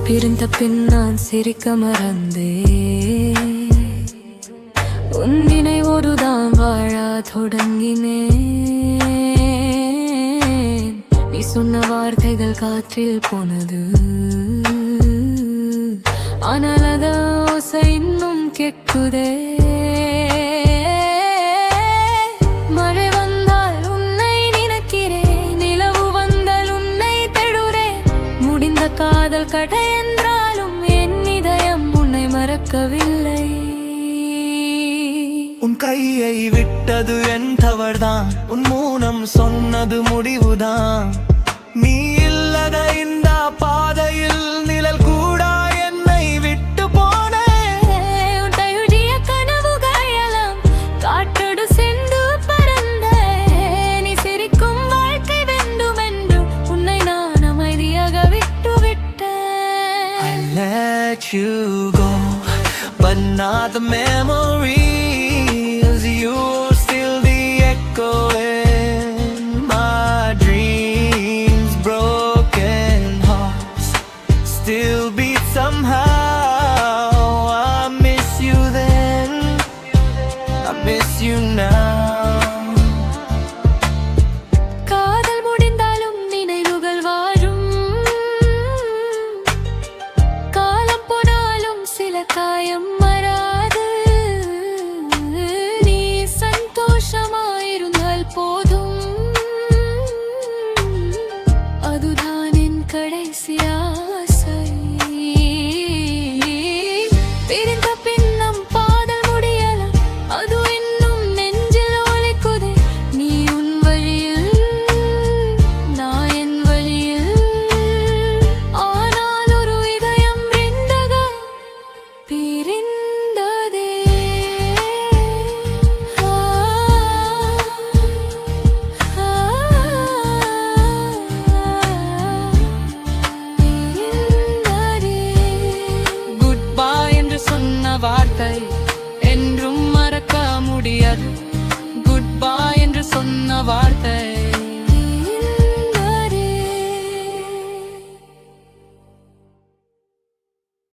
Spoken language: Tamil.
பிரிந்த பின் நான் சிரிக்க மறந்தே உன்னினை ஒருதான் வாழ தொடங்கினேன். நீ சொன்ன வார்த்தைகள் காற்றில் போனது, ஆனால் அத ஓசை இன்னும் கேட்குதே. மழை வந்தால் உன்னை நினைக்கிறேன், நிலவு வந்தால் உன்னை தேடுறேன். முடிந்த காதல் கதை என்றாலும் என் இதயம் உன்னை மறக்கவில்லை. உன் கையை விட்டது என் தவறுதான், உன் மௌனம் சொன்னது முடிவுதான். நீ இல்லத இந்த பாதையில் நிழல் கூட என்னை விட்டு போனே. உன் தழுவிய கனவுகள் எல்லாம் காற்றோடு சென்று பறந்தே. நீ சிரிக்கும் வாழ்க்கை வேண்டும் என்று உன்னை நான் அமைதியாக விட்டு விட்டேன். I let you go, but not the memories. You're still the echo in my dreams. Broken hearts still beat somehow. I miss you then, I miss you now. காதல் முடிந்தாலும் நினைவுகள் வாழும், காலம் போனாலும் சில காயம் மறாது. நீ சந்தோஷமாயிருந்தால் போதும், அதுதான் என் கடைசி ஆசை. பிரிந்த பின்னம் பாதல் முடியலாம், அது இன்னும் நெஞ்சில் ஒலிக்குதே. நீ உன் வழியில், நான் என் வழியில், ஆனால் ஒரு இதயம் ரெண்டாக பிரிந்ததே. குட்பாய் என்று சொன்ன வார்த்தை என்றும் மறக்க முடியாது. குட்பாய் என்று சொன்ன வார்த்தை